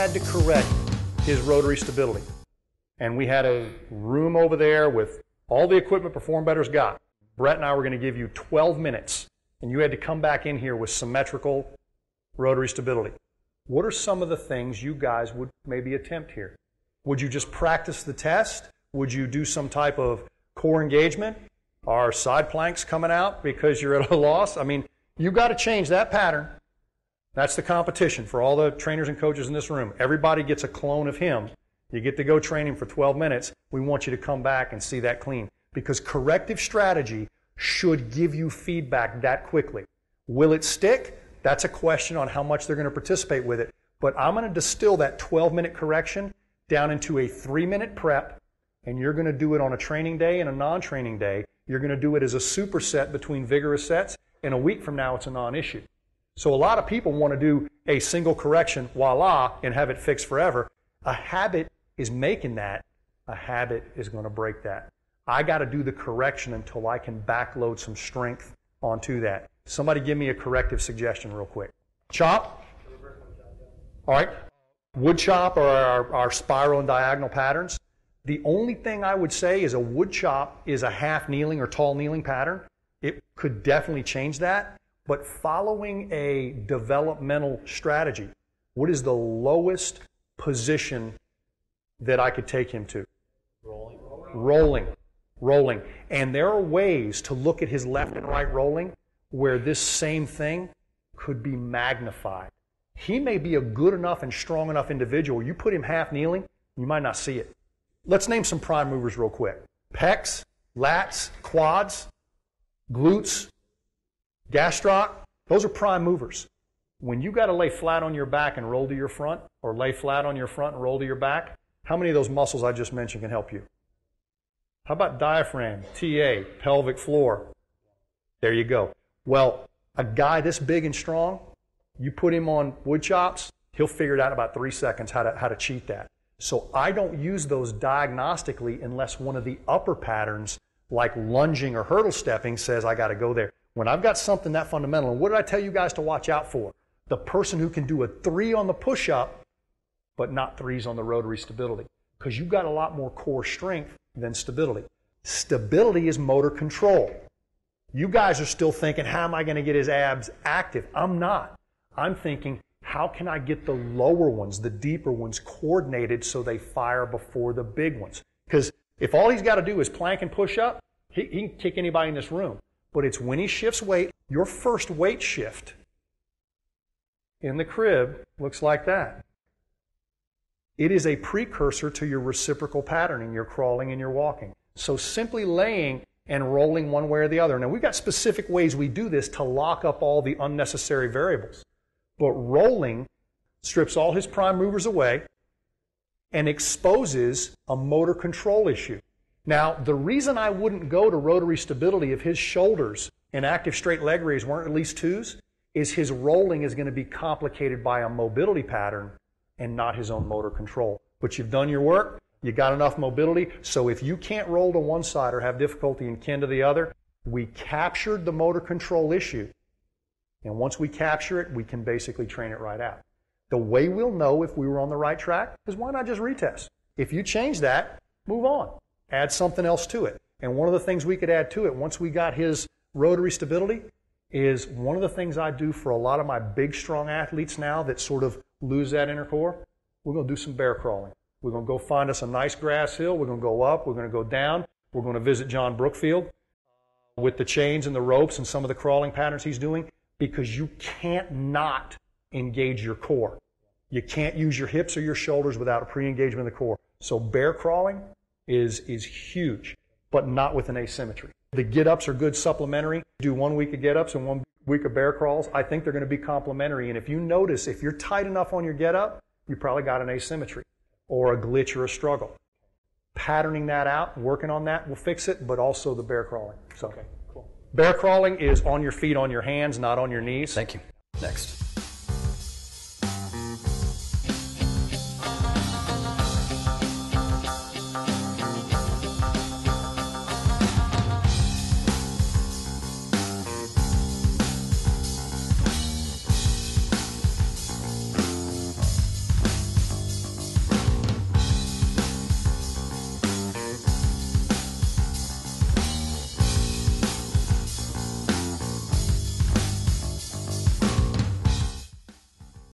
had to correct his rotary stability, and we had a room over there with all the equipment Perform Better's got, Brett and I were going to give you 12 minutes, and you had to come back in here with symmetrical rotary stability. What are some of the things you guys would maybe attempt here? Would you just practice the test? Would you do some type of core engagement? Are side planks coming out because you're at a loss? I mean, you've got to change that pattern. That's the competition for all the trainers and coaches in this room. Everybody gets a clone of him. You get to go train him for 12 minutes. We want you to come back and see that clean. Because corrective strategy should give you feedback that quickly. Will it stick? That's a question on how much they're going to participate with it. But I'm going to distill that 12-minute correction down into a 3-minute prep, and you're going to do it on a training day and a non-training day. You're going to do it as a superset between vigorous sets, and a week from now it's a non-issue. So a lot of people want to do a single correction, voila, and have it fixed forever. A habit is making that. A habit is going to break that. I got to do the correction until I can backload some strength onto that. Somebody give me a corrective suggestion real quick. Chop? All right. Wood chop or our spiral and diagonal patterns. The only thing I would say is a wood chop is a half kneeling or tall kneeling pattern. It could definitely change that. But following a developmental strategy, what is the lowest position that I could take him to? Rolling. And there are ways to look at his left and right rolling where this same thing could be magnified. He may be a good enough and strong enough individual. You put him half kneeling, you might not see it. Let's name some prime movers real quick. Pecs, lats, quads, glutes, gastroc, those are prime movers. When you got to lay flat on your back and roll to your front, or lay flat on your front and roll to your back, how many of those muscles I just mentioned can help you? How about diaphragm, TA, pelvic floor? There you go. Well, a guy this big and strong, you put him on wood chops, he'll figure it out in about 3 seconds how to cheat that. So I don't use those diagnostically unless one of the upper patterns, like lunging or hurdle stepping, says I got to go there. When I've got something that fundamental, and what did I tell you guys to watch out for? The person who can do a 3 on the push-up, but not 3s on the rotary stability. Because you've got a lot more core strength than stability. Stability is motor control. You guys are still thinking, how am I going to get his abs active? I'm not. I'm thinking, how can I get the lower ones, the deeper ones, coordinated so they fire before the big ones? Because if all he's got to do is plank and push up, he can kick anybody in this room. But it's when he shifts weight, your first weight shift in the crib looks like that. It is a precursor to your reciprocal patterning, your crawling and your walking. So simply laying and rolling one way or the other. Now, we've got specific ways we do this to lock up all the unnecessary variables. But rolling strips all his prime movers away and exposes a motor control issue. Now, the reason I wouldn't go to rotary stability if his shoulders and active straight leg raise weren't at least 2s is his rolling is going to be complicated by a mobility pattern and not his own motor control. But you've done your work. You got enough mobility. So if you can't roll to one side or have difficulty in kin to the other, we captured the motor control issue. And once we capture it, we can basically train it right out. The way we'll know if we were on the right track is why not just retest? If you change that, move on. Add something else to it. And one of the things we could add to it once we got his rotary stability is one of the things I do for a lot of my big, strong athletes now that sort of lose that inner core, we're going to do some bear crawling. We're going to go find us a nice grass hill. We're going to go up. We're going to go down. We're going to visit John BROOKFIELD with the chains and the ropes and some of the crawling patterns he's doing because you can't not engage your core. You can't use your hips or your shoulders without a pre-engagement of the core. So bear crawling is huge, but not with an asymmetry. The get-ups are good supplementary. Do 1 week of get-ups and 1 week of bear crawls. I think they're going to be complementary. And if you notice, if you're tight enough on your get-up, you probably got an asymmetry or a glitch or a struggle. Patterning that out, working on that will fix it, but also the bear crawling. So, okay, cool. Bear crawling is on your feet, on your hands, not on your knees. Thank you. Next.